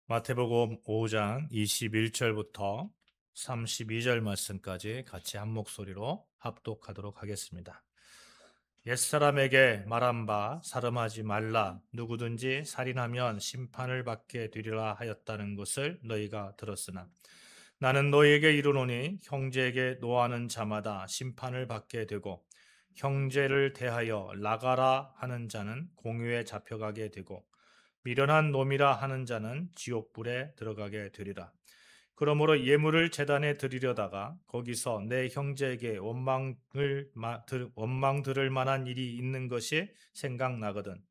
마태복음 5장 21절부터 32절 말씀까지 같이 한 목소리로 합독하도록 하겠습니다. 옛사람에게 말한 바 사름하지 말라. 누구든지 살인하면 심판을 받게 되리라 하였다는 것을 너희가 들었으나 나는 너희에게 이르노니 형제에게 노하는 자마다 심판을 받게 되고 형제를 대하여 나가라 하는 자는 공유에 잡혀가게 되고 미련한 놈이라 하는 자는 지옥불에 들어가게 되리라. 그러므로 예물을 제단에 드리려다가 거기서 내 형제에게 원망 들을 만한 일이 있는 것이 생각나거든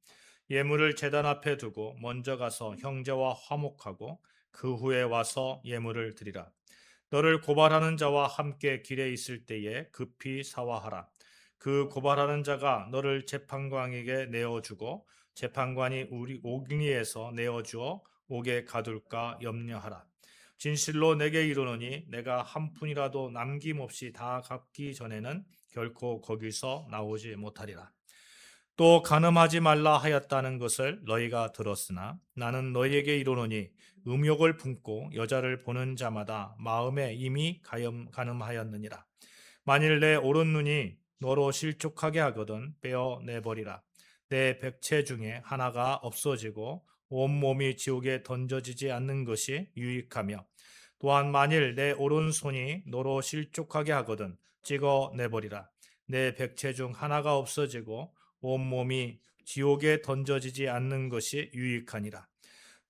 예물을 제단 앞에 두고 먼저 가서 형제와 화목하고 그 후에 와서 예물을 드리라. 너를 고발하는 자와 함께 길에 있을 때에 급히 사화하라. 그 고발하는 자가 너를 재판관에게 내어주고 재판관이 우리 옥리에서 내어주어 옥에 가둘까 염려하라. 진실로 내게 이르노니 내가 한 푼이라도 남김없이 다 갚기 전에는 결코 거기서 나오지 못하리라. 또 간음하지 말라 하였다는 것을 너희가 들었으나 나는 너희에게 이르노니 음욕을 품고 여자를 보는 자마다 마음에 이미 간음하였느니라. 만일 내 오른 눈이 너로 실족하게 하거든 빼어 내버리라. 내 백체 중에 하나가 없어지고 온몸이 지옥에 던져지지 않는 것이 유익하며 또한 만일 내 오른손이 너로 실족하게 하거든 찍어 내버리라. 내 백체 중 하나가 없어지고 온몸이 지옥에 던져지지 않는 것이 유익하니라.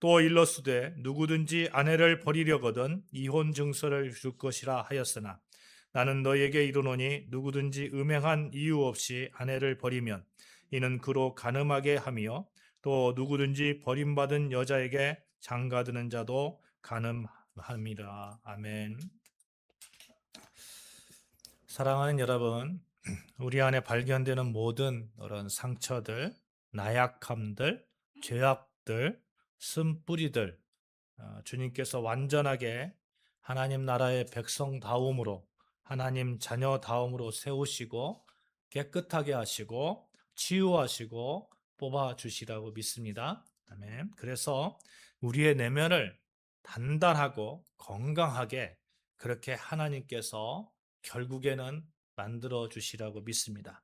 또 일러스되 누구든지 아내를 버리려거든 이혼 증서를 줄 것이라 하였으나 나는 너희에게 이르노니 누구든지 음행한 이유 없이 아내를 버리면 이는 그로 간음하게 하며 또 누구든지 버림받은 여자에게 장가드는 자도 간음함이라. 아멘. 사랑하는 여러분, 우리 안에 발견되는 모든 그런 상처들, 나약함들, 죄악들, 쓴뿌리들, 주님께서 완전하게 하나님 나라의 백성다움으로 하나님 자녀다움으로 세우시고 깨끗하게 하시고 치유하시고 뽑아주시라고 믿습니다. 아멘. 그래서 우리의 내면을 단단하고 건강하게 그렇게 하나님께서 결국에는 만들어 주시라고 믿습니다.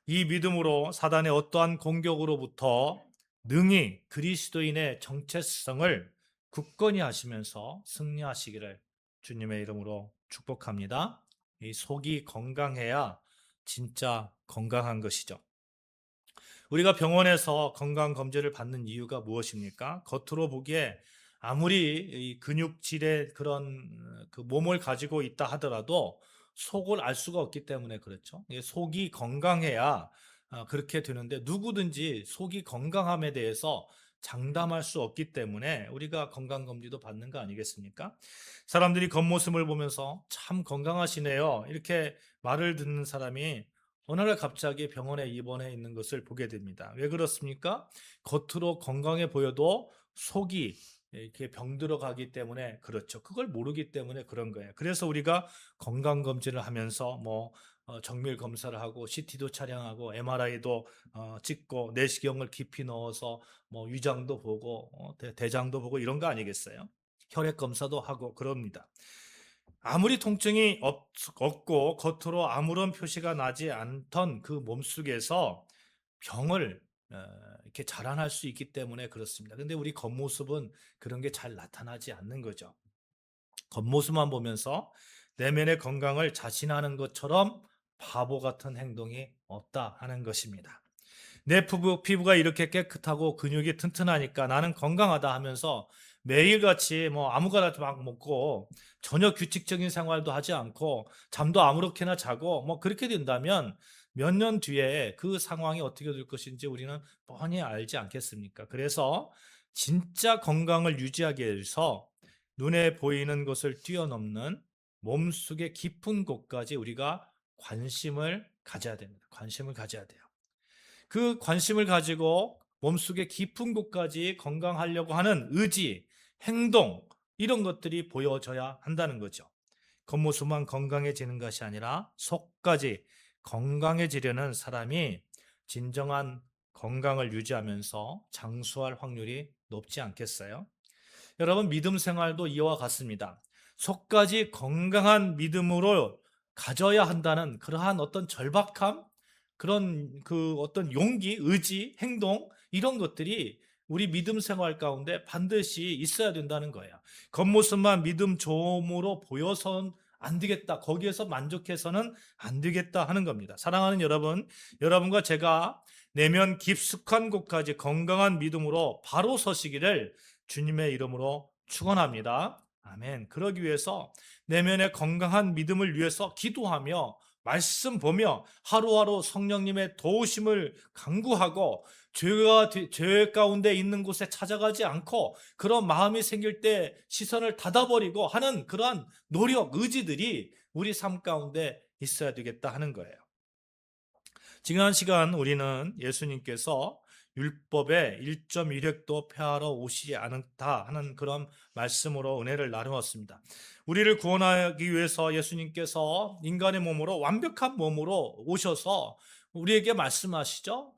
이 믿음으로 사단의 어떠한 공격으로부터 능히 그리스도인의 정체성을 굳건히 하시면서 승리하시기를 주님의 이름으로 축복합니다. 이 속이 건강해야 진짜 건강한 것이죠. 우리가 병원에서 건강검진을 받는 이유가 무엇입니까? 겉으로 보기에 아무리 이 근육질의 그런 그 몸을 가지고 있다 하더라도 속을 알 수가 없기 때문에 그렇죠. 속이 건강해야 그렇게 되는데 누구든지 속이 건강함에 대해서 장담할 수 없기 때문에 우리가 건강검진도 받는 거 아니겠습니까? 사람들이 겉모습을 보면서 참 건강하시네요. 이렇게 말을 듣는 사람이 어느 날 갑자기 병원에 입원해 있는 것을 보게 됩니다. 왜 그렇습니까? 겉으로 건강해 보여도 속이 이렇게 병들어 가기 때문에 그렇죠. 그걸 모르기 때문에 그런 거예요. 그래서 우리가 건강 검진을 하면서 정밀 검사를 하고 CT도 촬영하고 MRI도 찍고 내시경을 깊이 넣어서 위장도 보고 대장도 보고 이런 거 아니겠어요? 혈액 검사도 하고 그럽니다. 아무리 통증이 없고 겉으로 아무런 표시가 나지 않던 그 몸속에서 병을 이렇게 자라날 수 있기 때문에 그렇습니다. 근데 우리 겉모습은 그런 게 잘 나타나지 않는 거죠. 겉모습만 보면서 내면의 건강을 자신하는 것처럼 바보 같은 행동이 없다 하는 것입니다. 내 피부가 이렇게 깨끗하고 근육이 튼튼하니까 나는 건강하다 하면서 매일같이 아무거나 막 먹고 전혀 규칙적인 생활도 하지 않고 잠도 아무렇게나 자고 그렇게 된다면 몇 년 뒤에 그 상황이 어떻게 될 것인지 우리는 뻔히 알지 않겠습니까? 그래서 진짜 건강을 유지하기 위해서 눈에 보이는 것을 뛰어넘는 몸속의 깊은 곳까지 우리가 관심을 가져야 됩니다. 관심을 가져야 돼요. 그 관심을 가지고 몸속의 깊은 곳까지 건강하려고 하는 의지, 행동, 이런 것들이 보여져야 한다는 거죠. 겉모습만 건강해지는 것이 아니라 속까지 건강해지려는 사람이 진정한 건강을 유지하면서 장수할 확률이 높지 않겠어요? 여러분 믿음 생활도 이와 같습니다. 속까지 건강한 믿음으로 가져야 한다는 그러한 어떤 절박함, 그런 그 어떤 용기, 의지, 행동 이런 것들이 우리 믿음 생활 가운데 반드시 있어야 된다는 거예요. 겉모습만 믿음 좋음으로 보여선 안 되겠다. 거기에서 만족해서는 안 되겠다 하는 겁니다. 사랑하는 여러분, 여러분과 제가 내면 깊숙한 곳까지 건강한 믿음으로 바로 서시기를 주님의 이름으로 축원합니다. 아멘. 그러기 위해서 내면의 건강한 믿음을 위해서 기도하며 말씀 보며 하루하루 성령님의 도우심을 간구하고 죄 가운데 있는 곳에 찾아가지 않고 그런 마음이 생길 때 시선을 닫아버리고 하는 그러한 노력, 의지들이 우리 삶 가운데 있어야 되겠다 하는 거예요. 지난 시간 우리는 예수님께서 율법의 1.1획도 폐하러 오시지 않다 하는 그런 말씀으로 은혜를 나누었습니다. 우리를 구원하기 위해서 예수님께서 인간의 몸으로 완벽한 몸으로 오셔서 우리에게 말씀하시죠.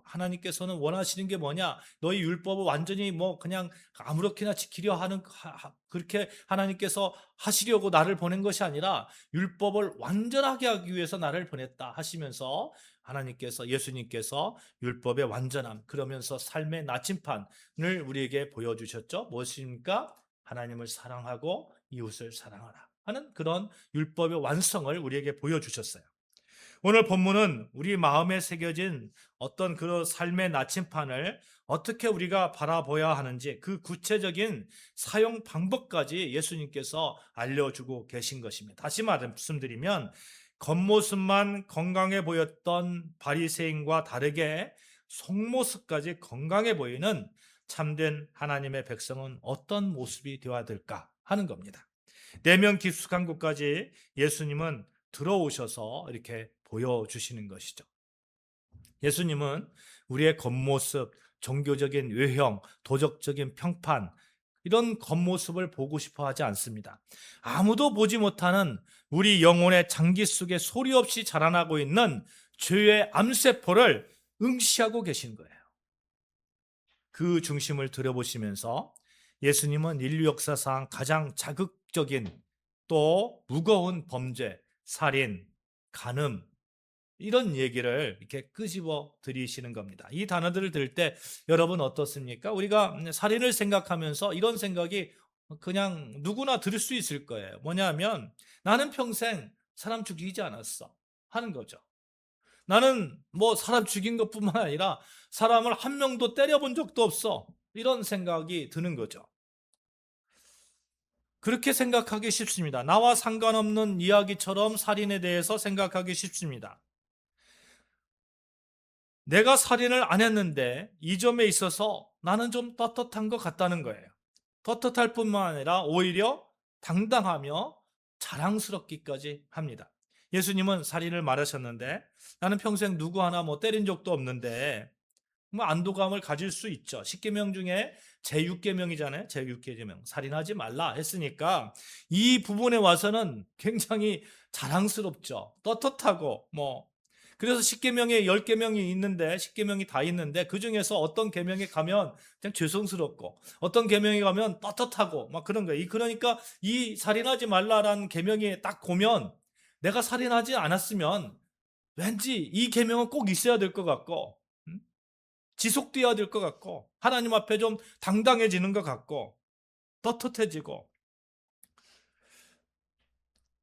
하나님께서는 원하시는 게 뭐냐? 너희 율법을 완전히 뭐 그냥 아무렇게나 지키려 하는 그렇게 하나님께서 하시려고 나를 보낸 것이 아니라 율법을 완전하게 하기 위해서 나를 보냈다 하시면서 예수님께서 율법의 완전함 그러면서 삶의 나침판을 우리에게 보여주셨죠. 무엇입니까? 하나님을 사랑하고 이웃을 사랑하라 하는 그런 율법의 완성을 우리에게 보여주셨어요. 오늘 본문은 우리 마음에 새겨진 어떤 그 삶의 나침판을 어떻게 우리가 바라봐야 하는지 그 구체적인 사용 방법까지 예수님께서 알려주고 계신 것입니다. 다시 말씀드리면 겉모습만 건강해 보였던 바리새인과 다르게 속모습까지 건강해 보이는 참된 하나님의 백성은 어떤 모습이 되어야 될까 하는 겁니다. 내면 깊숙한 곳까지 예수님은 들어오셔서 이렇게 보여주시는 것이죠. 예수님은 우리의 겉모습, 종교적인 외형, 도덕적인 평판, 이런 겉모습을 보고 싶어 하지 않습니다. 아무도 보지 못하는 우리 영혼의 장기 속에 소리 없이 자라나고 있는 죄의 암세포를 응시하고 계신 거예요. 그 중심을 들여보시면서 예수님은 인류 역사상 가장 자극적인 또 무거운 범죄, 살인, 간음 이런 얘기를 이렇게 끄집어 드리시는 겁니다. 이 단어들을 들을 때 여러분 어떻습니까? 우리가 살인을 생각하면서 이런 생각이 그냥 누구나 들을 수 있을 거예요. 뭐냐면 나는 평생 사람 죽이지 않았어 하는 거죠. 나는 뭐 사람 죽인 것뿐만 아니라 사람을 한 명도 때려본 적도 없어. 이런 생각이 드는 거죠. 그렇게 생각하기 쉽습니다. 나와 상관없는 이야기처럼 살인에 대해서 생각하기 쉽습니다. 내가 살인을 안 했는데 이 점에 있어서 나는 좀 떳떳한 것 같다는 거예요. 떳떳할 뿐만 아니라 오히려 당당하며 자랑스럽기까지 합니다. 예수님은 살인을 말하셨는데 나는 평생 누구 하나 뭐 때린 적도 없는데 뭐 안도감을 가질 수 있죠. 10계명 중에 제6계명이잖아요. 제6계명. 살인하지 말라 했으니까 이 부분에 와서는 굉장히 자랑스럽죠. 떳떳하고 뭐 그래서 10계명에 10계명이 있는데 10계명이 다 있는데 그중에서 어떤 계명에 가면 그냥 죄송스럽고 어떤 계명에 가면 떳떳하고 막 그런 거예요. 그러니까 이 살인하지 말라라는 계명이 딱 보면 내가 살인하지 않았으면 왠지 이 계명은 꼭 있어야 될 것 같고 지속되어야 될 것 같고 하나님 앞에 좀 당당해지는 것 같고 떳떳해지고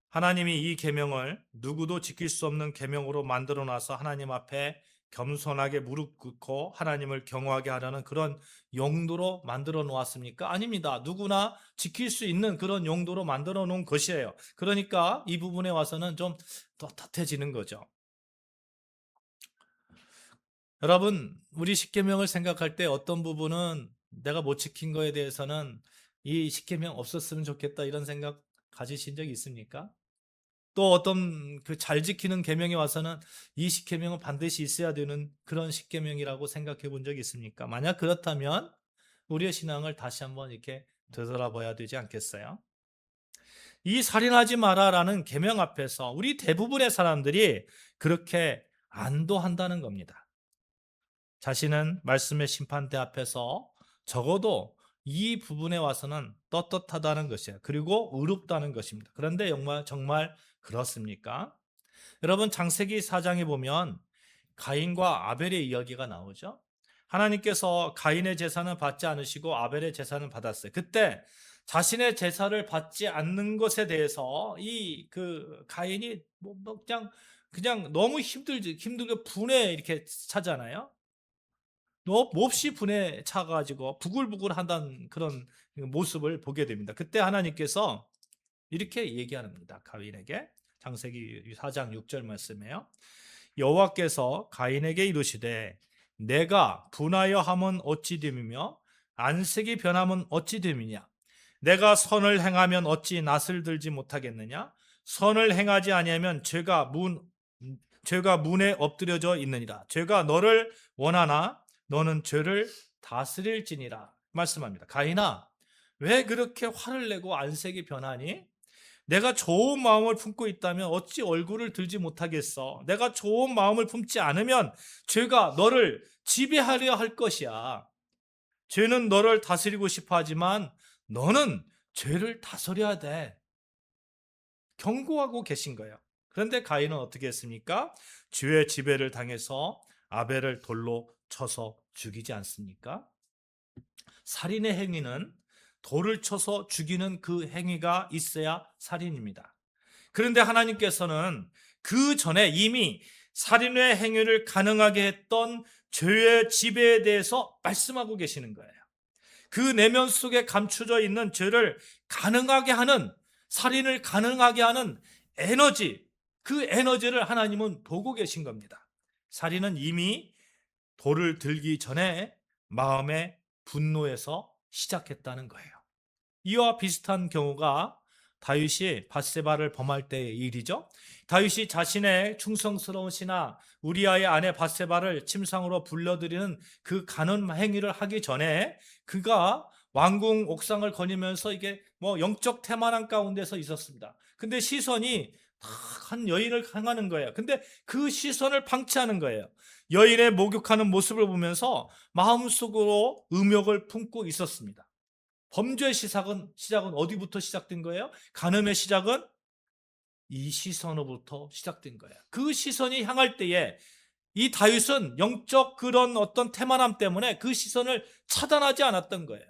하나님이 이 계명을 누구도 지킬 수 없는 계명으로 만들어 놔서 하나님 앞에 겸손하게 무릎 꿇고 하나님을 경외하게 하려는 그런 용도로 만들어 놓았습니까? 아닙니다. 누구나 지킬 수 있는 그런 용도로 만들어 놓은 것이에요. 그러니까 이 부분에 와서는 좀 떳떳해지는 거죠. 여러분, 우리 십계명을 생각할 때 어떤 부분은 내가 못 지킨 거에 대해서는 이 십계명 없었으면 좋겠다 이런 생각 가지신 적이 있습니까? 또 어떤 그 잘 지키는 계명에 와서는 이 십계명은 반드시 있어야 되는 그런 십계명이라고 생각해 본 적이 있습니까? 만약 그렇다면 우리의 신앙을 다시 한번 이렇게 되돌아봐야 되지 않겠어요? 이 살인하지 마라라는 계명 앞에서 우리 대부분의 사람들이 그렇게 안도한다는 겁니다. 자신은 말씀의 심판대 앞에서 적어도 이 부분에 와서는 떳떳하다는 것이에요. 그리고 의롭다는 것입니다. 그런데 정말 그렇습니까? 여러분, 창세기 4장에 보면 가인과 아벨의 이야기가 나오죠. 하나님께서 가인의 제사는 받지 않으시고 아벨의 제사는 받았어요. 그때 자신의 제사를 받지 않는 것에 대해서 이 가인이 그냥 너무 힘들게 분에 이렇게 차잖아요. 몹시 분에 차가지고 부글부글하다는 그런 모습을 보게 됩니다. 그때 하나님께서 이렇게 얘기합니다. 가인에게. 창세기 4장 6절 말씀이에요. 여호와께서 가인에게 이르시되 내가 분하여 함은 어찌 됨이며 안색이 변함은 어찌 됨이냐. 내가 선을 행하면 어찌 낯을 들지 못하겠느냐. 선을 행하지 아니하면 죄가 문에 엎드려져 있느니라. 죄가 너를 원하나 너는 죄를 다스릴지니라 말씀합니다. 가인아, 왜 그렇게 화를 내고 안색이 변하니? 내가 좋은 마음을 품고 있다면 어찌 얼굴을 들지 못하겠어? 내가 좋은 마음을 품지 않으면 죄가 너를 지배하려 할 것이야. 죄는 너를 다스리고 싶어 하지만 너는 죄를 다스려야 돼. 경고하고 계신 거예요. 그런데 가인은 어떻게 했습니까? 죄의 지배를 당해서 아벨을 돌로 쳐서 죽이지 않습니까? 살인의 행위는 돌을 쳐서 죽이는 그 행위가 있어야 살인입니다. 그런데 하나님께서는 그 전에 이미 살인의 행위를 가능하게 했던 죄의 지배에 대해서 말씀하고 계시는 거예요. 그 내면 속에 감춰져 있는 죄를 가능하게 하는, 살인을 가능하게 하는 에너지, 그 에너지를 하나님은 보고 계신 겁니다. 살인은 이미 돌을 들기 전에 마음의 분노에서 시작했다는 거예요. 이와 비슷한 경우가 다윗이 밧세바를 범할 때의 일이죠. 다윗이 자신의 충성스러운 신하 우리아의 아내 밧세바를 침상으로 불러들이는 그 간음 행위를 하기 전에 그가 왕궁 옥상을 거니면서 이게 영적 태만한 가운데서 있었습니다. 근데 시선이 다 한 여인을 향하는 거예요. 근데 그 시선을 방치하는 거예요. 여인의 목욕하는 모습을 보면서 마음속으로 음욕을 품고 있었습니다. 범죄의 시작은 어디부터 시작된 거예요? 간음의 시작은 이 시선으로부터 시작된 거예요. 그 시선이 향할 때에 이 다윗은 영적 그런 어떤 태만함 때문에 그 시선을 차단하지 않았던 거예요.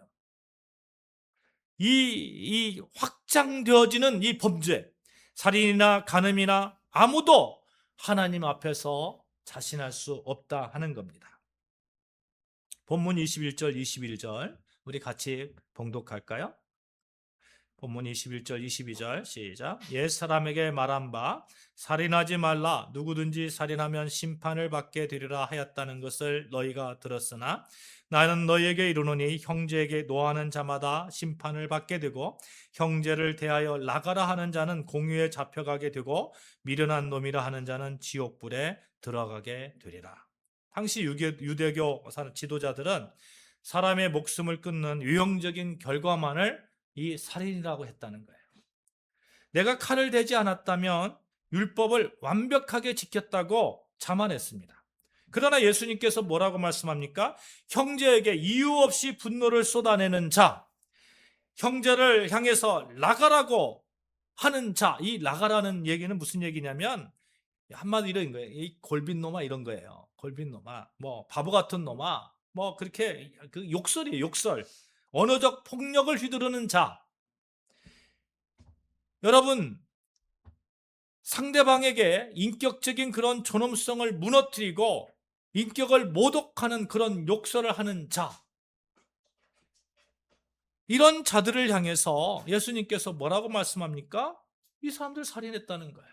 이 확장되어지는 이 범죄, 살인이나 간음이나 아무도 하나님 앞에서 자신할 수 없다 하는 겁니다. 본문 21절, 21절 우리 같이 봉독할까요? 본문 21절, 22절 시작. 옛사람에게 말한 바 살인하지 말라. 누구든지 살인하면 심판을 받게 되리라 하였다는 것을 너희가 들었으나 나는 너희에게 이르노니 형제에게 노하는 자마다 심판을 받게 되고 형제를 대하여 나가라 하는 자는 공유에 잡혀가게 되고 미련한 놈이라 하는 자는 지옥불에 들어가게 되리라. 당시 유대교 지도자들은 사람의 목숨을 끊는 유형적인 결과만을 이 살인이라고 했다는 거예요. 내가 칼을 대지 않았다면 율법을 완벽하게 지켰다고 자만했습니다. 그러나 예수님께서 뭐라고 말씀합니까? 형제에게 이유 없이 분노를 쏟아내는 자, 형제를 향해서 나가라고 하는 자, 이 나가라는 얘기는 무슨 얘기냐면 한마디로 이런 거예요. 이 골빈 놈아 이런 거예요. 골빈 놈아, 바보 같은 놈아, 그렇게 그 욕설이에요. 욕설. 언어적 폭력을 휘두르는 자. 여러분, 상대방에게 인격적인 그런 존엄성을 무너뜨리고 인격을 모독하는 그런 욕설을 하는 자, 이런 자들을 향해서 예수님께서 뭐라고 말씀합니까? 이 사람들 살인했다는 거예요.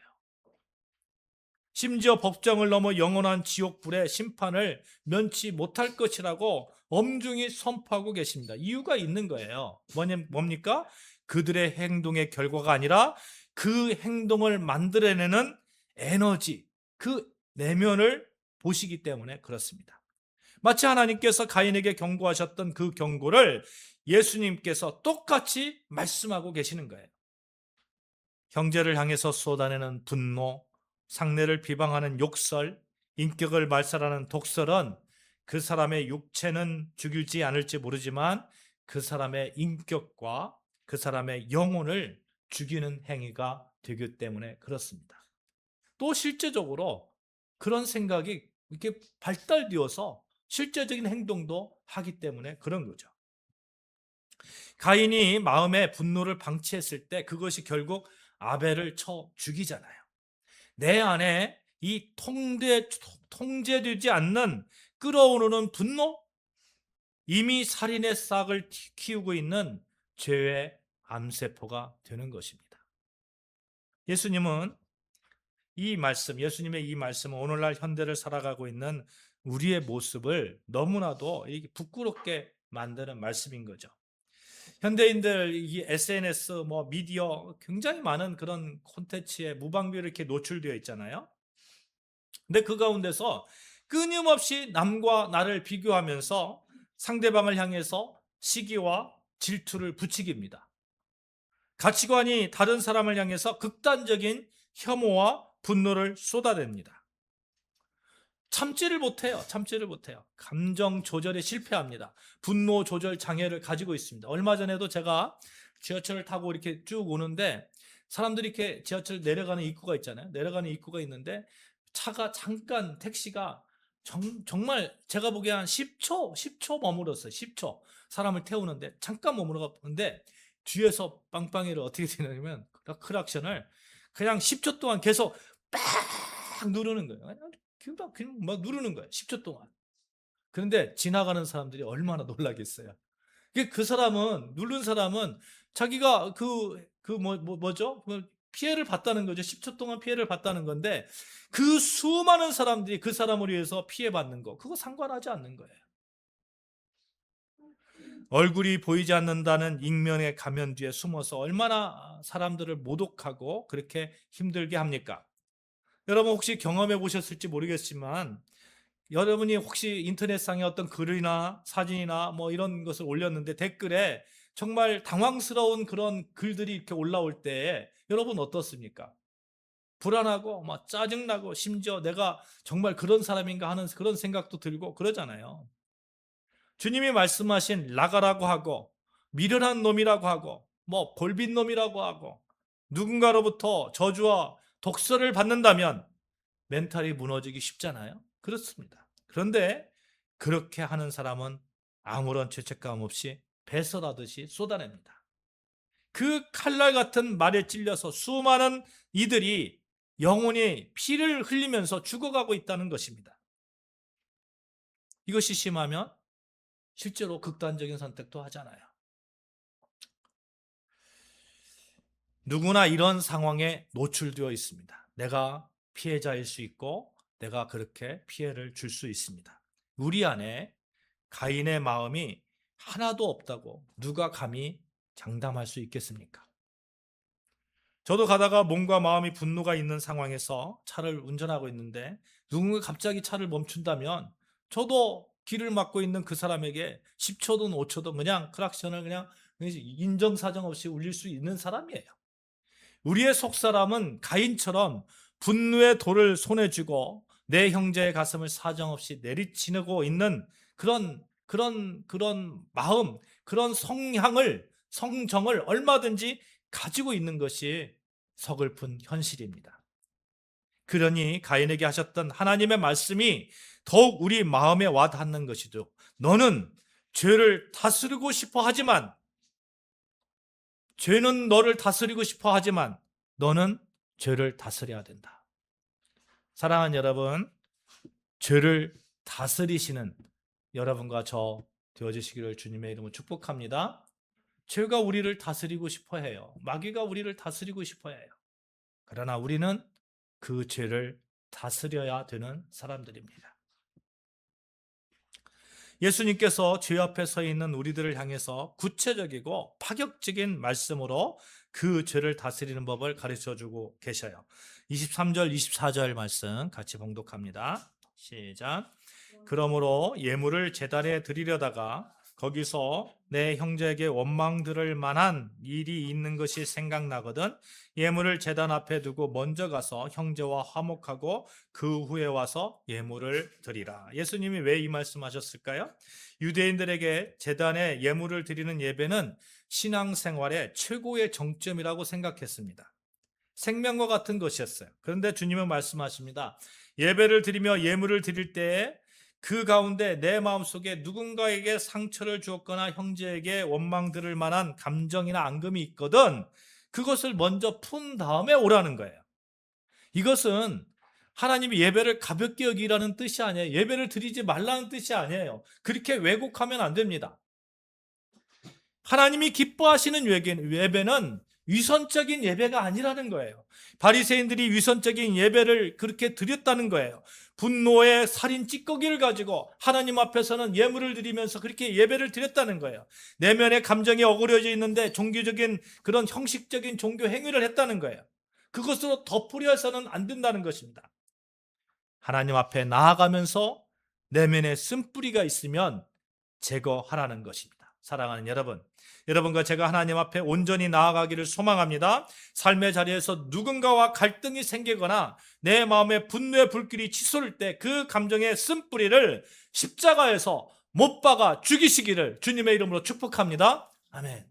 심지어 법정을 넘어 영원한 지옥불의 심판을 면치 못할 것이라고 엄중히 선포하고 계십니다. 이유가 있는 거예요. 뭡니까? 그들의 행동의 결과가 아니라 그 행동을 만들어내는 에너지, 그 내면을 보시기 때문에 그렇습니다. 마치 하나님께서 가인에게 경고하셨던 그 경고를 예수님께서 똑같이 말씀하고 계시는 거예요. 형제를 향해서 쏟아내는 분노, 상대를 비방하는 욕설, 인격을 말살하는 독설은 그 사람의 육체는 죽일지 않을지 모르지만 그 사람의 인격과 그 사람의 영혼을 죽이는 행위가 되기 때문에 그렇습니다. 또 실제적으로 그런 생각이 이렇게 발달되어서 실제적인 행동도 하기 때문에 그런 거죠. 가인이 마음의 분노를 방치했을 때 그것이 결국 아벨을 쳐 죽이잖아요. 내 안에 이 통제되지 않는 끓어오르는 분노, 이미 살인의 싹을 키우고 있는 죄의 암세포가 되는 것입니다. 예수님의 이 말씀은 오늘날 현대를 살아가고 있는 우리의 모습을 너무나도 부끄럽게 만드는 말씀인 거죠. 현대인들 이 SNS 미디어 굉장히 많은 그런 콘텐츠에 무방비로 이렇게 노출되어 있잖아요. 근데 그 가운데서 끊임없이 남과 나를 비교하면서 상대방을 향해서 시기와 질투를 부추깁니다. 가치관이 다른 사람을 향해서 극단적인 혐오와 분노를 쏟아냅니다. 참지를 못해요. 감정 조절에 실패합니다. 분노 조절 장애를 가지고 있습니다. 얼마 전에도 제가 지하철을 타고 이렇게 쭉 오는데 사람들이 이렇게 지하철 내려가는 입구가 있잖아요. 내려가는 입구가 있는데 택시가 정말 제가 보기에 한 10초 머물었어요. 10초. 사람을 태우는데 잠깐 머물었는데 뒤에서 빵빵이를 어떻게 되냐면 크락션을 그냥 10초 동안 계속 빡 누르는 거예요. 그냥 막 누르는 거예요. 10초 동안. 그런데 지나가는 사람들이 얼마나 놀라겠어요. 그 사람은, 누른 사람은 자기가 뭐죠? 피해를 봤다는 거죠. 10초 동안 피해를 봤다는 건데 그 수많은 사람들이 그 사람을 위해서 피해받는 거, 그거 상관하지 않는 거예요. 얼굴이 보이지 않는다는 익명의 가면 뒤에 숨어서 얼마나 사람들을 모독하고 그렇게 힘들게 합니까? 여러분 혹시 경험해 보셨을지 모르겠지만 여러분이 혹시 인터넷상에 어떤 글이나 사진이나 이런 것을 올렸는데 댓글에 정말 당황스러운 그런 글들이 이렇게 올라올 때 여러분 어떻습니까? 불안하고 짜증나고 심지어 내가 정말 그런 사람인가 하는 그런 생각도 들고 그러잖아요. 주님이 말씀하신 라가라고 하고 미련한 놈이라고 하고 골빈 놈이라고 하고 누군가로부터 저주와 독설을 받는다면 멘탈이 무너지기 쉽잖아요. 그렇습니다. 그런데 그렇게 하는 사람은 아무런 죄책감 없이 배설하듯이 쏟아냅니다. 그 칼날 같은 말에 찔려서 수많은 이들이 영혼이 피를 흘리면서 죽어가고 있다는 것입니다. 이것이 심하면 실제로 극단적인 선택도 하잖아요. 누구나 이런 상황에 노출되어 있습니다. 내가 피해자일 수 있고 내가 그렇게 피해를 줄 수 있습니다. 우리 안에 가인의 마음이 하나도 없다고 누가 감히 장담할 수 있겠습니까? 저도 가다가 몸과 마음이 분노가 있는 상황에서 차를 운전하고 있는데 누군가 갑자기 차를 멈춘다면 저도 길을 막고 있는 그 사람에게 10초든 5초든 그냥 크락션을 그냥 인정사정 없이 울릴 수 있는 사람이에요. 우리의 속사람은 가인처럼 분노의 돌을 손에 쥐고 내 형제의 가슴을 사정없이 내리치고 있는 그런 마음, 그런 성정을 얼마든지 가지고 있는 것이 서글픈 현실입니다. 그러니 가인에게 하셨던 하나님의 말씀이 더욱 우리 마음에 와 닿는 것이죠. 너는 죄를 다스리고 싶어 하지만 죄는 너를 다스리고 싶어 하지만 너는 죄를 다스려야 된다. 사랑하는 여러분, 죄를 다스리시는 여러분과 저 되어주시기를 주님의 이름으로 축복합니다. 죄가 우리를 다스리고 싶어 해요. 마귀가 우리를 다스리고 싶어 해요. 그러나 우리는 그 죄를 다스려야 되는 사람들입니다. 예수님께서 죄 앞에 서 있는 우리들을 향해서 구체적이고 파격적인 말씀으로 그 죄를 다스리는 법을 가르쳐주고 계셔요. 23절, 24절 말씀 같이 봉독합니다. 시작. 그러므로 예물을 제단에 드리려다가 거기서 내 형제에게 원망 들을 만한 일이 있는 것이 생각나거든 예물을 제단 앞에 두고 먼저 가서 형제와 화목하고 그 후에 와서 예물을 드리라. 예수님이 왜 이 말씀하셨을까요? 유대인들에게 제단에 예물을 드리는 예배는 신앙생활의 최고의 정점이라고 생각했습니다. 생명과 같은 것이었어요. 그런데 주님은 말씀하십니다. 예배를 드리며 예물을 드릴 때에 그 가운데 내 마음속에 누군가에게 상처를 주었거나 형제에게 원망 들을 만한 감정이나 앙금이 있거든 그것을 먼저 푼 다음에 오라는 거예요. 이것은 하나님이 예배를 가볍게 여기라는 뜻이 아니에요. 예배를 드리지 말라는 뜻이 아니에요. 그렇게 왜곡하면 안 됩니다. 하나님이 기뻐하시는 예배는 위선적인 예배가 아니라는 거예요. 바리새인들이 위선적인 예배를 그렇게 드렸다는 거예요. 분노의 살인 찌꺼기를 가지고 하나님 앞에서는 예물을 드리면서 그렇게 예배를 드렸다는 거예요. 내면의 감정이 어그러져 있는데 종교적인 그런 형식적인 종교 행위를 했다는 거예요. 그것으로 덮으려 해서는 안 된다는 것입니다. 하나님 앞에 나아가면서 내면에 쓴뿌리가 있으면 제거하라는 것입니다. 사랑하는 여러분, 여러분과 제가 하나님 앞에 온전히 나아가기를 소망합니다. 삶의 자리에서 누군가와 갈등이 생기거나 내 마음에 분노의 불길이 치솟을 때 그 감정의 쓴뿌리를 십자가에서 못 박아 죽이시기를 주님의 이름으로 축복합니다. 아멘.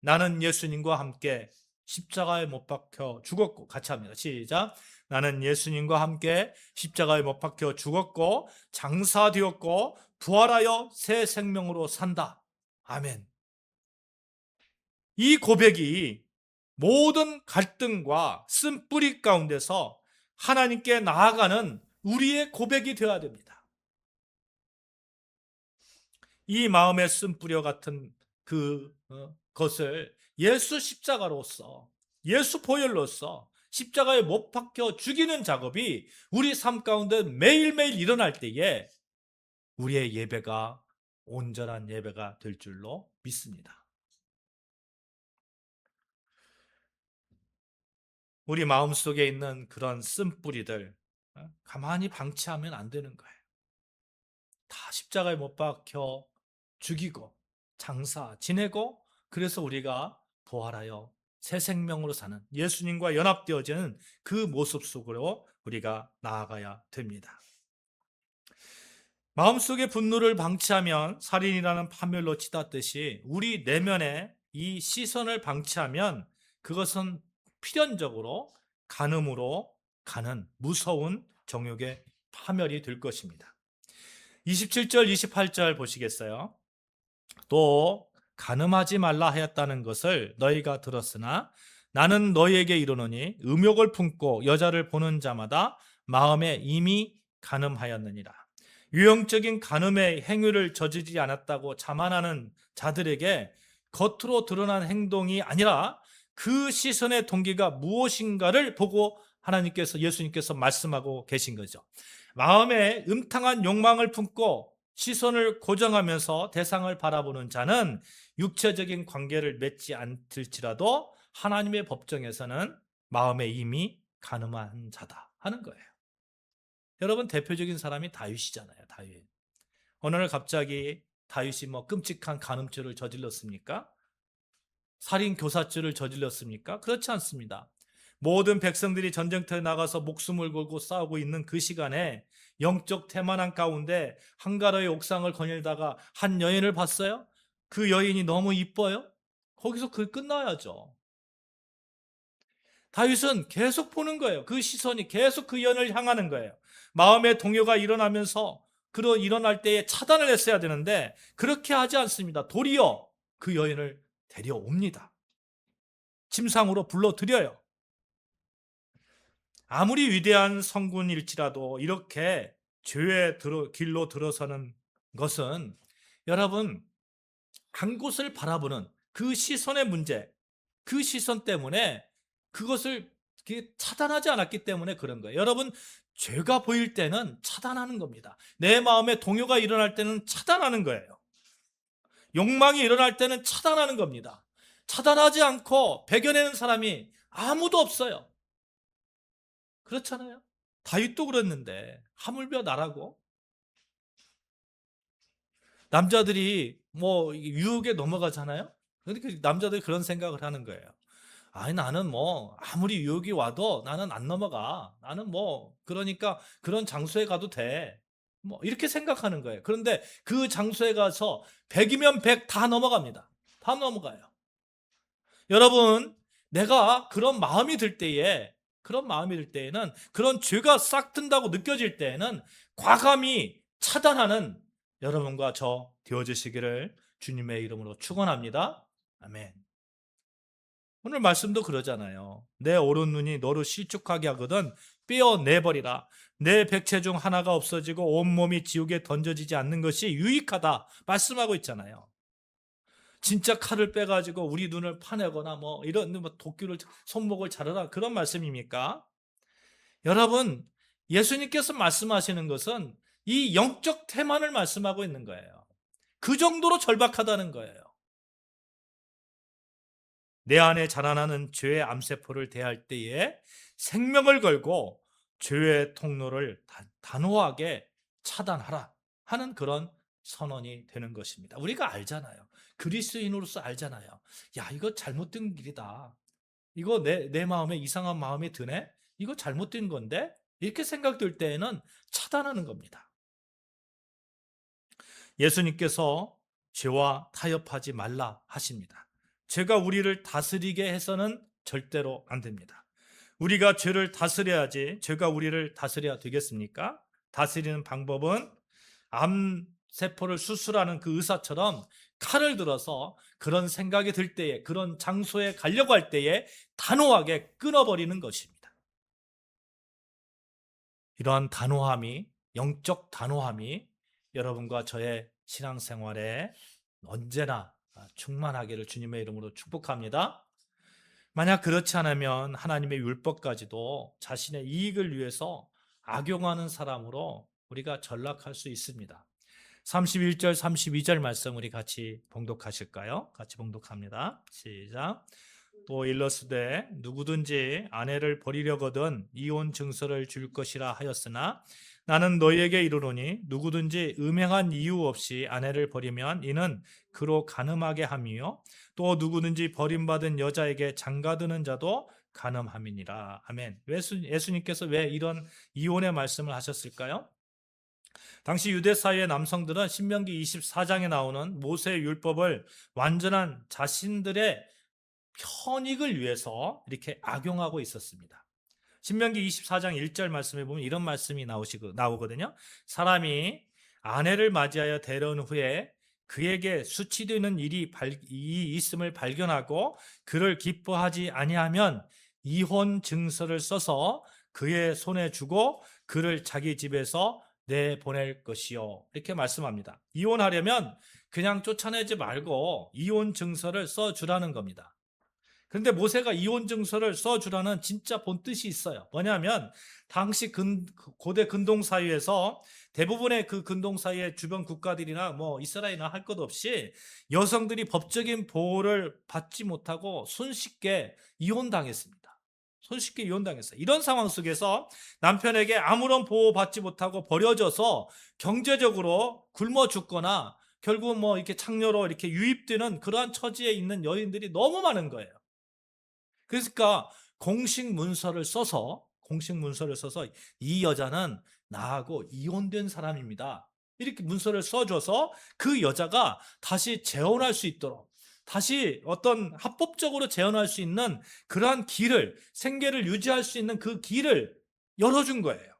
나는 예수님과 함께 십자가에 못 박혀 죽었고, 같이 합니다. 시작. 나는 예수님과 함께 십자가에 못 박혀 죽었고 장사되었고 부활하여 새 생명으로 산다. 아멘. 이 고백이 모든 갈등과 쓴뿌리 가운데서 하나님께 나아가는 우리의 고백이 되어야 됩니다. 이 마음의 쓴뿌려 같은 것을 예수 십자가로서, 예수 보혈로서 십자가에 못 박혀 죽이는 작업이 우리 삶 가운데 매일매일 일어날 때에 우리의 예배가 온전한 예배가 될 줄로 믿습니다. 우리 마음속에 있는 그런 쓴뿌리들 가만히 방치하면 안 되는 거예요. 다 십자가에 못 박혀 죽이고 장사 지내고 그래서 우리가 부활하여 새 생명으로 사는 예수님과 연합되어지는 그 모습 속으로 우리가 나아가야 됩니다. 마음속의 분노를 방치하면 살인이라는 파멸로 치닫듯이 우리 내면에 이 시선을 방치하면 그것은 필연적으로 간음으로 가는 무서운 정욕의 파멸이 될 것입니다. 27절 28절 보시겠어요? 또 간음하지 말라 하였다는 것을 너희가 들었으나 나는 너희에게 이르노니 음욕을 품고 여자를 보는 자마다 마음에 이미 간음하였느니라. 유형적인 간음의 행위를 저지르지 않았다고 자만하는 자들에게 겉으로 드러난 행동이 아니라 그 시선의 동기가 무엇인가를 보고 하나님께서 예수님께서 말씀하고 계신 거죠. 마음에 음탕한 욕망을 품고 시선을 고정하면서 대상을 바라보는 자는 육체적인 관계를 맺지 않을지라도 하나님의 법정에서는 마음에 이미 간음한 자다 하는 거예요. 여러분 대표적인 사람이 다윗이잖아요. 다윗. 어느 날 갑자기 다윗이 뭐 끔찍한 간음죄를 저질렀습니까? 살인 교사죄를 저질렀습니까? 그렇지 않습니다. 모든 백성들이 전쟁터에 나가서 목숨을 걸고 싸우고 있는 그 시간에 영적 태만한 가운데 한가로이 옥상을 거닐다가 한 여인을 봤어요. 그 여인이 너무 이뻐요. 거기서 끝나야죠. 다윗은 계속 보는 거예요. 그 시선이 계속 그 여인을 향하는 거예요. 마음의 동요가 일어나면서 일어날 때에 차단을 했어야 되는데 그렇게 하지 않습니다. 도리어 그 여인을 데려옵니다. 침상으로 불러들여요. 아무리 위대한 성군일지라도 이렇게 죄의 길로 들어서는 것은 여러분 한 곳을 바라보는 그 시선의 문제, 그 시선 때문에 그것을 차단하지 않았기 때문에 그런 거예요. 여러분 죄가 보일 때는 차단하는 겁니다. 내 마음에 동요가 일어날 때는 차단하는 거예요. 욕망이 일어날 때는 차단하는 겁니다. 차단하지 않고 배겨내는 사람이 아무도 없어요. 그렇잖아요. 다윗도 그랬는데 하물며 나라고. 남자들이 뭐 유혹에 넘어가잖아요. 그러니까 남자들이 그런 생각을 하는 거예요. 아니 나는 뭐 아무리 유혹이 와도 나는 안 넘어가. 나는 뭐 그러니까 그런 장소에 가도 돼. 뭐 이렇게 생각하는 거예요. 그런데 그 장소에 가서 100이면 100 다 넘어갑니다. 다 넘어가요. 여러분, 내가 그런 마음이 들 때에는 그런 죄가 싹 든다고 느껴질 때에는 과감히 차단하는 여러분과 저 되어주시기를 주님의 이름으로 축원합니다. 아멘. 오늘 말씀도 그러잖아요. 내 오른눈이 너를 실족하게 하거든 떼어내버리라. 내 백체 중 하나가 없어지고 온몸이 지옥에 던져지지 않는 것이 유익하다 말씀하고 있잖아요. 진짜 칼을 빼가지고 우리 눈을 파내거나 뭐 이런 뭐 도끼를 손목을 자르라 그런 말씀입니까? 여러분, 예수님께서 말씀하시는 것은 이 영적 태만을 말씀하고 있는 거예요. 그 정도로 절박하다는 거예요. 내 안에 자라나는 죄의 암세포를 대할 때에 생명을 걸고 죄의 통로를 단호하게 차단하라 하는 그런 선언이 되는 것입니다. 우리가 알잖아요. 그리스도인으로서 알잖아요. 야, 이거 잘못된 길이다. 이거 내 마음에 이상한 마음이 드네? 이거 잘못된 건데? 이렇게 생각될 때에는 차단하는 겁니다. 예수님께서 죄와 타협하지 말라 하십니다. 죄가 우리를 다스리게 해서는 절대로 안 됩니다. 우리가 죄를 다스려야지 죄가 우리를 다스려야 되겠습니까? 다스리는 방법은 암세포를 수술하는 그 의사처럼 칼을 들어서 그런 생각이 들 때에 그런 장소에 가려고 할 때에 단호하게 끊어버리는 것입니다. 이러한 단호함이 영적 단호함이 여러분과 저의 신앙생활에 언제나 충만하기를 주님의 이름으로 축복합니다. 만약 그렇지 않으면 하나님의 율법까지도 자신의 이익을 위해서 악용하는 사람으로 우리가 전락할 수 있습니다. 31절 32절 말씀 우리 같이 봉독하실까요? 같이 봉독합니다. 시작. 또 일러스되 누구든지 아내를 버리려거든 이혼 증서를 줄 것이라 하였으나 나는 너희에게 이르노니 누구든지 음행한 이유 없이 아내를 버리면 이는 그로 간음하게 함이요 또 누구든지 버림받은 여자에게 장가드는 자도 간음함이니라. 아멘. 예수님께서 왜 이런 이혼의 말씀을 하셨을까요? 당시 유대 사회의 남성들은 신명기 24장에 나오는 모세의 율법을 완전한 자신들의 편익을 위해서 이렇게 악용하고 있었습니다. 신명기 24장 1절 말씀에 보면 이런 말씀이 나오거든요. 사람이 아내를 맞이하여 데려온 후에 그에게 수치되는 일이 있음을 발견하고 그를 기뻐하지 아니하면 이혼 증서를 써서 그의 손에 주고 그를 자기 집에서 내보낼 것이요. 이렇게 말씀합니다. 이혼하려면 그냥 쫓아내지 말고 이혼 증서를 써주라는 겁니다. 그런데 모세가 이혼 증서를 써주라는 진짜 본뜻이 있어요. 뭐냐면 당시 고대 근동 사회에서 대부분의 그 근동 사회의 주변 국가들이나 뭐 이스라엘이나 할 것 없이 여성들이 법적인 보호를 받지 못하고 손쉽게 이혼당했습니다. 손쉽게 이혼당했어요. 이런 상황 속에서 남편에게 아무런 보호받지 못하고 버려져서 경제적으로 굶어 죽거나 결국 뭐 이렇게 창녀로 이렇게 유입되는 그러한 처지에 있는 여인들이 너무 많은 거예요. 그러니까 공식 문서를 써서 이 여자는 나하고 이혼된 사람입니다. 이렇게 문서를 써줘서 그 여자가 다시 재혼할 수 있도록 다시 어떤 합법적으로 재혼할 수 있는 그러한 길을 생계를 유지할 수 있는 그 길을 열어준 거예요.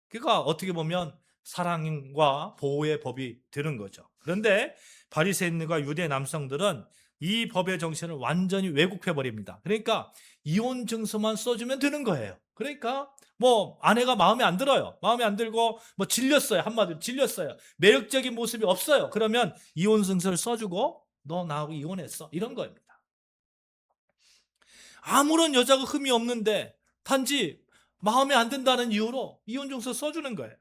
그러니까 어떻게 보면 사랑과 보호의 법이 되는 거죠. 그런데 바리새인과 유대 남성들은 이 법의 정신을 완전히 왜곡해 버립니다. 그러니까 이혼 증서만 써주면 되는 거예요. 그러니까 뭐 아내가 마음에 안 들어요. 마음에 안 들고 뭐 질렸어요. 한마디로 질렸어요. 매력적인 모습이 없어요. 그러면 이혼 증서를 써주고 너 나하고 이혼했어. 이런 거입니다. 아무런 여자가 흠이 없는데 단지 마음에 안 든다는 이유로 이혼 증서 써주는 거예요.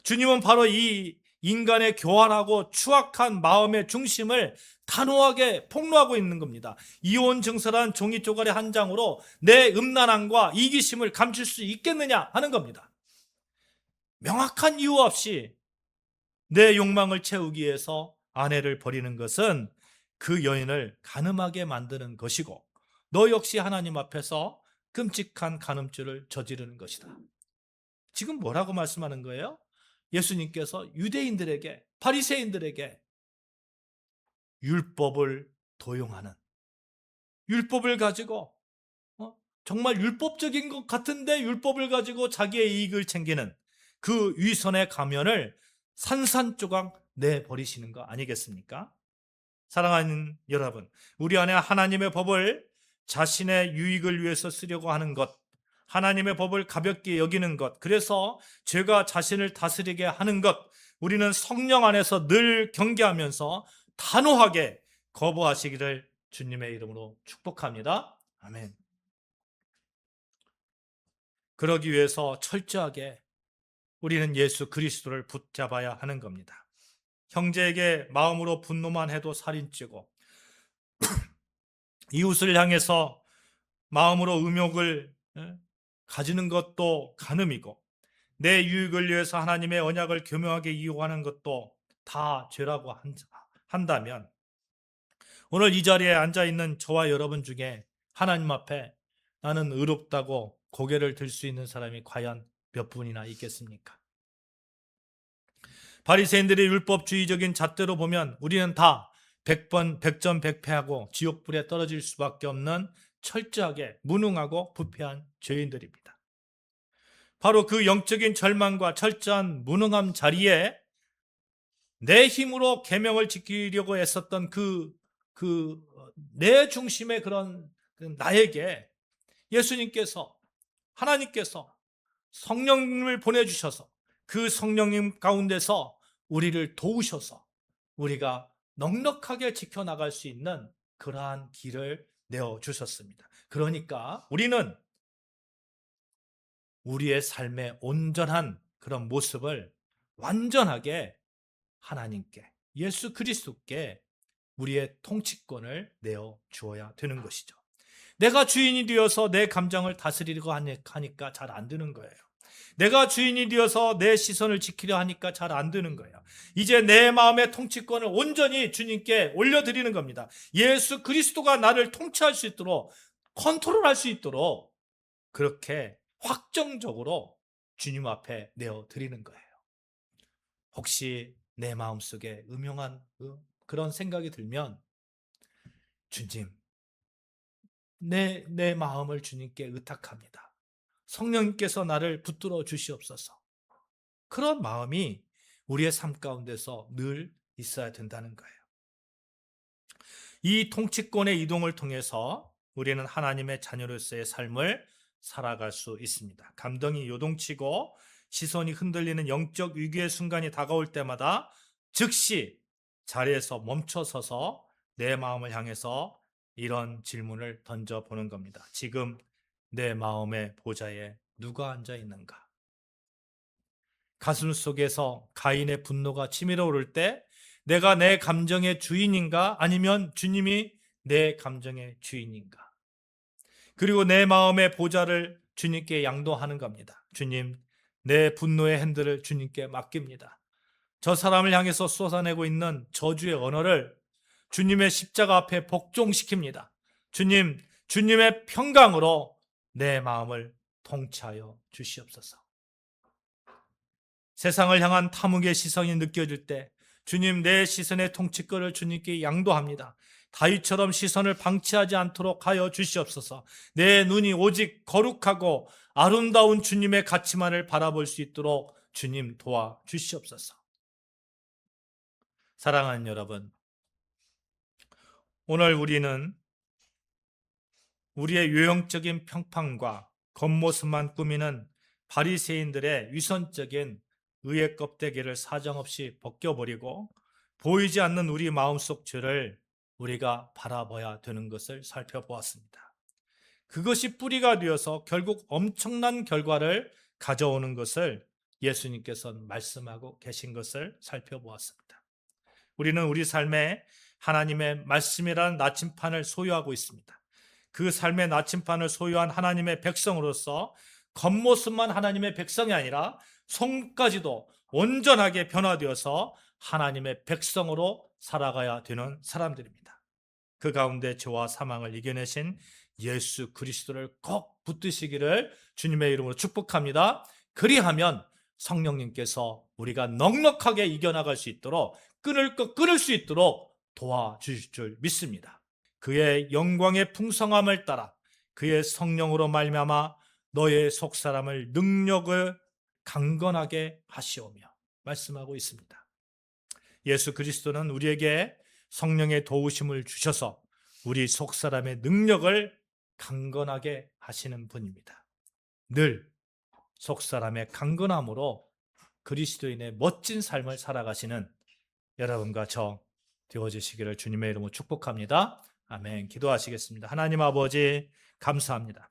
주님은 바로 이 인간의 교활하고 추악한 마음의 중심을 단호하게 폭로하고 있는 겁니다. 이혼 증서란 종이 쪼가리 한 장으로 내 음란함과 이기심을 감출 수 있겠느냐 하는 겁니다. 명확한 이유 없이 내 욕망을 채우기 위해서 아내를 버리는 것은 그 여인을 간음하게 만드는 것이고 너 역시 하나님 앞에서 끔찍한 간음죄를 저지르는 것이다. 지금 뭐라고 말씀하는 거예요? 예수님께서 유대인들에게, 바리새인들에게 율법을 도용하는, 율법을 가지고 정말 율법적인 것 같은데 율법을 가지고 자기의 이익을 챙기는 그 위선의 가면을 산산조각 내버리시는 거 아니겠습니까? 사랑하는 여러분, 우리 안에 하나님의 법을 자신의 유익을 위해서 쓰려고 하는 것, 하나님의 법을 가볍게 여기는 것, 그래서 죄가 자신을 다스리게 하는 것, 우리는 성령 안에서 늘 경계하면서 단호하게 거부하시기를 주님의 이름으로 축복합니다. 아멘. 그러기 위해서 철저하게 우리는 예수 그리스도를 붙잡아야 하는 겁니다. 형제에게 마음으로 분노만 해도 살인죄고 이웃을 향해서 마음으로 음욕을 가지는 것도 간음이고 내 유익을 위해서 하나님의 언약을 교묘하게 이용하는 것도 다 죄라고 한다면 오늘 이 자리에 앉아있는 저와 여러분 중에 하나님 앞에 나는 의롭다고 고개를 들 수 있는 사람이 과연 몇 분이나 있겠습니까? 바리새인들의 율법주의적인 잣대로 보면 우리는 다 100번 100전 100패하고 지옥불에 떨어질 수밖에 없는 철저하게 무능하고 부패한 죄인들입니다. 바로 그 영적인 절망과 철저한 무능함 자리에 내 힘으로 계명을 지키려고 애썼던 내 중심의 그런 나에게 예수님께서, 하나님께서 성령님을 보내주셔서 그 성령님 가운데서 우리를 도우셔서 우리가 넉넉하게 지켜나갈 수 있는 그러한 길을 내어주셨습니다. 그러니까 우리는 우리의 삶의 온전한 그런 모습을 완전하게 하나님께, 예수 그리스도께 우리의 통치권을 내어 주어야 되는 것이죠. 내가 주인이 되어서 내 감정을 다스리려고 하니까 잘 안 되는 거예요. 내가 주인이 되어서 내 시선을 지키려 하니까 잘 안 되는 거예요. 이제 내 마음의 통치권을 온전히 주님께 올려드리는 겁니다. 예수 그리스도가 나를 통치할 수 있도록, 컨트롤할 수 있도록 그렇게 확정적으로 주님 앞에 내어드리는 거예요. 혹시 내 마음속에 음흉한 그런 생각이 들면 주님, 내 마음을 주님께 의탁합니다. 성령님께서 나를 붙들어 주시옵소서. 그런 마음이 우리의 삶 가운데서 늘 있어야 된다는 거예요. 이 통치권의 이동을 통해서 우리는 하나님의 자녀로서의 삶을 살아갈 수 있습니다. 감정이 요동치고 시선이 흔들리는 영적 위기의 순간이 다가올 때마다 즉시 자리에서 멈춰서서 내 마음을 향해서 이런 질문을 던져보는 겁니다. 지금 내 마음의 보좌에 누가 앉아 있는가? 가슴 속에서 가인의 분노가 치밀어 오를 때 내가 내 감정의 주인인가? 아니면 주님이 내 감정의 주인인가? 그리고 내 마음의 보좌를 주님께 양도하는 겁니다. 주님, 내 분노의 핸들을 주님께 맡깁니다. 저 사람을 향해서 쏟아내고 있는 저주의 언어를 주님의 십자가 앞에 복종시킵니다. 주님, 주님의 평강으로 내 마음을 통치하여 주시옵소서. 세상을 향한 탐욕의 시선이 느껴질 때 주님, 내 시선의 통치권을 주님께 양도합니다. 다윗처럼 시선을 방치하지 않도록 하여 주시옵소서. 내 눈이 오직 거룩하고 아름다운 주님의 가치만을 바라볼 수 있도록 주님 도와 주시옵소서. 사랑하는 여러분, 오늘 우리는 우리의 외형적인 평판과 겉모습만 꾸미는 바리새인들의 위선적인 의의 껍데기를 사정없이 벗겨버리고 보이지 않는 우리 마음속 죄를 우리가 바라봐야 되는 것을 살펴보았습니다. 그것이 뿌리가 되어서 결국 엄청난 결과를 가져오는 것을 예수님께서는 말씀하고 계신 것을 살펴보았습니다. 우리는 우리 삶에 하나님의 말씀이라는 나침판을 소유하고 있습니다. 그 삶의 나침판을 소유한 하나님의 백성으로서 겉모습만 하나님의 백성이 아니라 속까지도 온전하게 변화되어서 하나님의 백성으로 살아가야 되는 사람들입니다. 그 가운데 죄와 사망을 이겨내신 예수 그리스도를 꼭 붙드시기를 주님의 이름으로 축복합니다. 그리하면 성령님께서 우리가 넉넉하게 이겨나갈 수 있도록, 끊을 것 끊을 수 있도록 도와주실 줄 믿습니다. 그의 영광의 풍성함을 따라 그의 성령으로 말미암아 너의 속사람을 능력을 강건하게 하시오며 말씀하고 있습니다. 예수 그리스도는 우리에게 성령의 도우심을 주셔서 우리 속사람의 능력을 강건하게 하시는 분입니다. 늘 속사람의 강건함으로 그리스도인의 멋진 삶을 살아가시는 여러분과 저 되어주시기를 주님의 이름으로 축복합니다. 아멘. 기도하시겠습니다. 하나님 아버지 감사합니다.